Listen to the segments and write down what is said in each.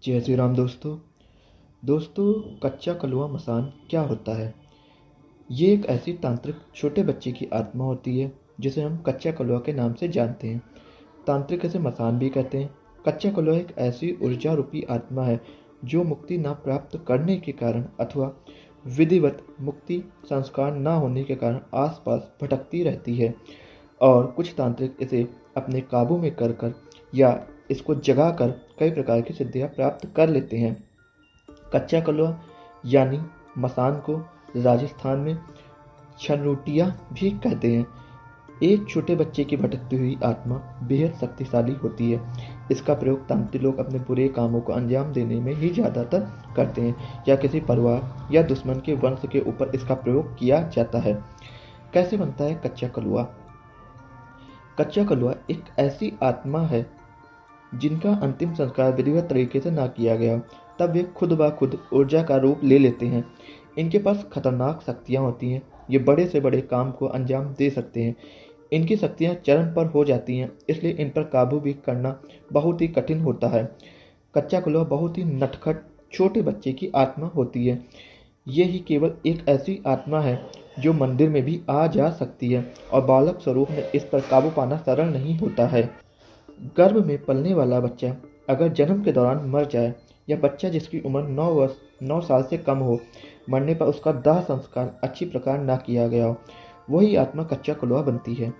जय श्री राम दोस्तों। कच्चा कलवा मसान क्या होता है? ये एक ऐसी तांत्रिक छोटे बच्चे की आत्मा होती है जिसे हम कच्चा कलवा के नाम से जानते हैं। तांत्रिक इसे मसान भी कहते हैं। कच्चा कलवा एक ऐसी ऊर्जा रूपी आत्मा है जो मुक्ति ना प्राप्त करने के कारण अथवा विधिवत मुक्ति संस्कार न होने के कारण आसपास भटकती रहती है और कुछ तांत्रिक इसे अपने काबू में कर या इसको जगाकर कई प्रकार की सिद्धियां प्राप्त कर लेते हैं। कच्चा कलवा यानी मसान को राजस्थान में छनरूटिया भी कहते हैं। एक छोटे बच्चे की भटकती हुई आत्मा बेहद शक्तिशाली होती है। इसका प्रयोग तांत्रिक लोग अपने बुरे कामों को अंजाम देने में ही ज़्यादातर करते हैं या किसी परिवार या दुश्मन के वंश के ऊपर इसका प्रयोग किया जाता है। कैसे बनता है कच्चा कलवा? कच्चा कलवा एक ऐसी आत्मा है जिनका अंतिम संस्कार विधिवत तरीके से ना किया गया, तब वे खुद ब खुद ऊर्जा का रूप ले लेते हैं। इनके पास खतरनाक शक्तियाँ होती हैं। ये बड़े से बड़े काम को अंजाम दे सकते हैं। इनकी शक्तियाँ चरम पर हो जाती हैं, इसलिए इन पर काबू भी करना बहुत ही कठिन होता है। कच्चा कलवा बहुत ही नटखट छोटे बच्चे की आत्मा होती है। ये ही केवल एक ऐसी आत्मा है जो मंदिर में भी आ जा सकती है और बालक स्वरूप में इस पर काबू पाना सरल नहीं होता है। गर्भ में पलने वाला बच्चा अगर जन्म के दौरान मर जाए या बच्चा जिसकी उम्र 9 साल से कम हो, मरने पर उसका दाह संस्कार अच्छी प्रकार ना किया गया हो, वही आत्मा कच्चा कलवा बनती है।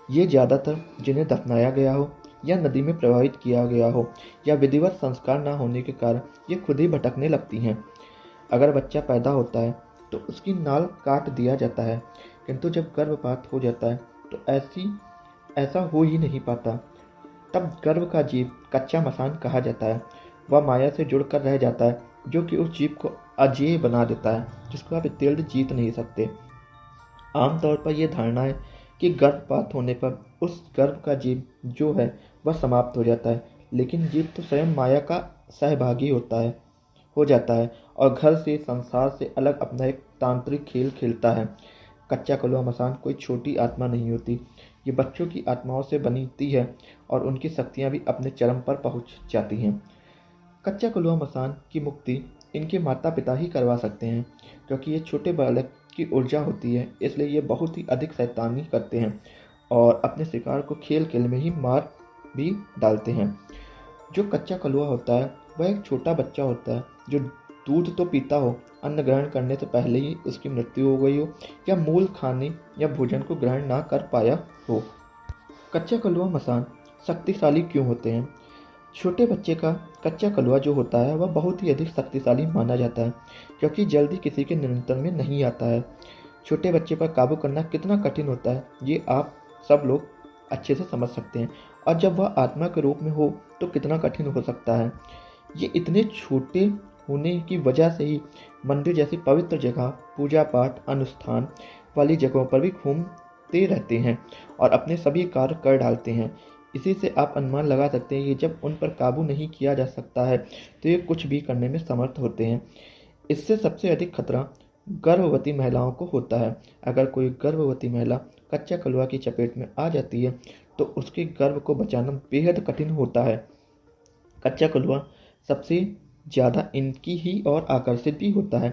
ये ज़्यादातर जिन्हें दफनाया गया हो या नदी में प्रवाहित किया गया हो या विधिवत संस्कार ना होने के कारण ये खुद ही भटकने लगती हैं। अगर बच्चा पैदा होता है तो उसकी नाल काट दिया जाता है, किंतु जब गर्भपात हो जाता है तो ऐसा हो ही नहीं पाता। तब गर्भ का जीव कच्चा मसान कहा जाता है। वह माया से जुड़कर रह जाता है, जो कि उस जीव को अजेय बना देता है, जिसको आप इत्तेल्ड जीत नहीं सकते। आमतौर पर यह धारणा है कि गर्भपात होने पर उस गर्भ का जीव जो है वह समाप्त हो जाता है, लेकिन जीव तो स्वयं माया का सहभागी हो जाता है और घर से संसार से अलग अपना एक तांत्रिक खेल खेलता है। कच्चा कलवा मसान कोई छोटी आत्मा नहीं होती। ये बच्चों की आत्माओं से बनती है और उनकी शक्तियाँ भी अपने चरम पर पहुँच जाती हैं। कच्चा कलवा मसान की मुक्ति इनके माता पिता ही करवा सकते हैं, क्योंकि ये छोटे बालक की ऊर्जा होती है, इसलिए ये बहुत ही अधिक शैतानी करते हैं और अपने शिकार को खेल खेल में ही मार भी डालते हैं। जो कच्चा कलवा होता है वह एक छोटा बच्चा होता है जो दूध तो पीता हो, अन्न ग्रहण करने से पहले ही उसकी मृत्यु हो गई हो या मूल खाने या भोजन को ग्रहण ना कर पाया हो। कच्चा कलवा मसान शक्तिशाली क्यों होते हैं? छोटे बच्चे का कच्चा कलवा जो होता है वह बहुत ही अधिक शक्तिशाली माना जाता है, क्योंकि जल्दी किसी के नियंत्रण में नहीं आता है। छोटे बच्चे पर काबू करना कितना कठिन होता है ये आप सब लोग अच्छे से समझ सकते हैं, और जब वह आत्मा के रूप में हो तो कितना कठिन हो सकता है। ये इतने छोटे होने की वजह से ही मंदिर जैसी पवित्र जगह, पूजा पाठ अनुष्ठान वाली जगहों पर भी घूमते रहते हैं और अपने सभी कार्य कर डालते हैं। इसी से आप अनुमान लगा सकते हैं कि जब उन पर काबू नहीं किया जा सकता है तो ये कुछ भी करने में समर्थ होते हैं। इससे सबसे अधिक खतरा गर्भवती महिलाओं को होता है। अगर कोई गर्भवती महिला कच्चा कलवा की चपेट में आ जाती है तो उसके गर्भ को बचाना बेहद कठिन होता है। कच्चा कलवा सबसे ज़्यादा इनकी ही ओर आकर्षित भी होता है,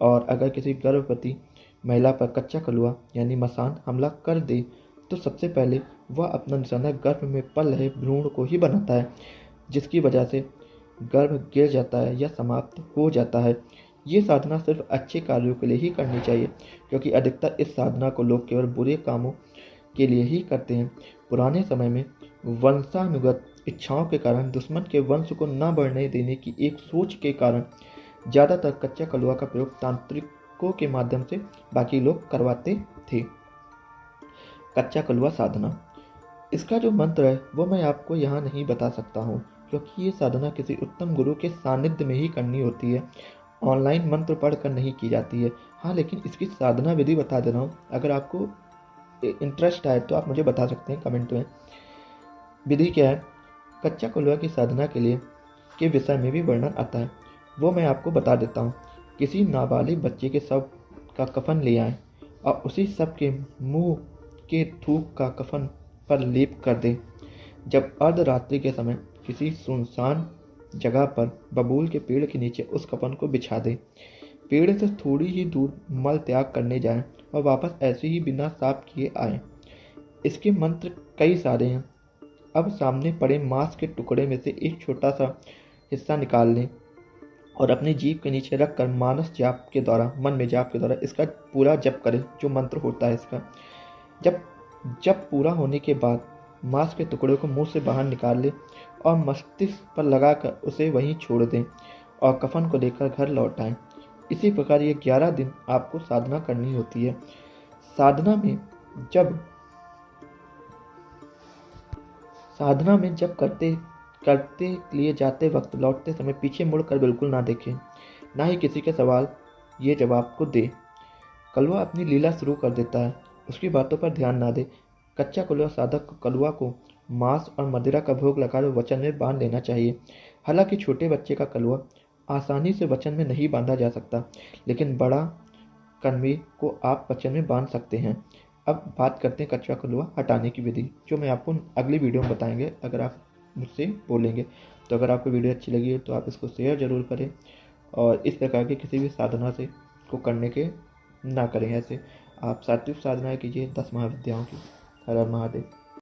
और अगर किसी गर्भवती महिला पर कच्चा कलवा यानी मसान हमला कर दे तो सबसे पहले वह अपना निशाना गर्भ में पल रहे भ्रूण को ही बनाता है, जिसकी वजह से गर्भ गिर जाता है या समाप्त हो जाता है। ये साधना सिर्फ अच्छे कार्यों के लिए ही करनी चाहिए, क्योंकि अधिकतर इस साधना को लोग केवल बुरे कामों के लिए ही करते हैं। पुराने समय में वंशानुगत इच्छाओं के कारण दुश्मन के वंश को न बढ़ने देने की एक सोच के कारण ज़्यादातर कच्चा कलवा का प्रयोग तांत्रिकों के माध्यम से बाकी लोग करवाते थे। कच्चा कलवा साधना, इसका जो मंत्र है वो मैं आपको यहाँ नहीं बता सकता हूँ, क्योंकि ये साधना किसी उत्तम गुरु के सानिध्य में ही करनी होती है। ऑनलाइन मंत्र पढ़कर नहीं की जाती है। हाँ, लेकिन इसकी साधना विधि बता दे रहा हूँ। अगर आपको इंटरेस्ट आए तो आप मुझे बता सकते हैं कमेंट में। विधि क्या है? कच्चा कलवा की साधना के विषय में भी वर्णन आता है, वो मैं आपको बता देता हूँ। किसी नाबालिग बच्चे के शव का कफन ले आए और उसी शव के मुंह के थूक का कफन पर लेप कर दें। जब अर्धरात्रि के समय किसी सुनसान जगह पर बबूल के पेड़ के नीचे उस कफन को बिछा दें। पेड़ से थोड़ी ही दूर मल त्याग करने जाएं और वापस ऐसे ही बिना साफ किए आएं। इसके मंत्र कई सारे हैं। अब सामने पड़े मांस के टुकड़े में से एक छोटा सा हिस्सा निकाल लें और अपनी जीभ के नीचे रखकर मानस जाप के द्वारा, मन में जाप के द्वारा इसका पूरा जप करें, जो मंत्र होता है इसका। जब जप पूरा होने के बाद मांस के टुकड़े को मुंह से बाहर निकाल लें और मस्तिष्क पर लगाकर उसे वहीं छोड़ दें और कफन को लेकर घर लौट आएं। इसी प्रकार ये 11 दिन आपको साधना करनी होती है। साधना में जब करते करते लिए जाते वक्त लौटते समय पीछे मुड़कर बिल्कुल ना देखें, ना ही किसी के सवाल ये जवाब को दे। कलवा अपनी लीला शुरू कर देता है, उसकी बातों पर ध्यान ना दे। कच्चा कलवा साधक को कलवा को मांस और मदिरा का भोग लगाकर वचन में बांध लेना चाहिए। हालांकि छोटे बच्चे का कलवा आसानी से वचन में नहीं बांधा जा सकता, लेकिन बड़ा कन्वे को आप वचन में बांध सकते हैं। अब बात करते हैं कच्चा कलवा हटाने की विधि, जो मैं आपको अगली वीडियो में बताएंगे अगर आप मुझसे बोलेंगे। तो अगर आपको वीडियो अच्छी लगी हो तो आप इसको शेयर ज़रूर करें और इस प्रकार की किसी भी साधना से को करने के ना करें। ऐसे आप सात्विक साधना कीजिए 10 महाविद्याओं की। हर हर महादेव।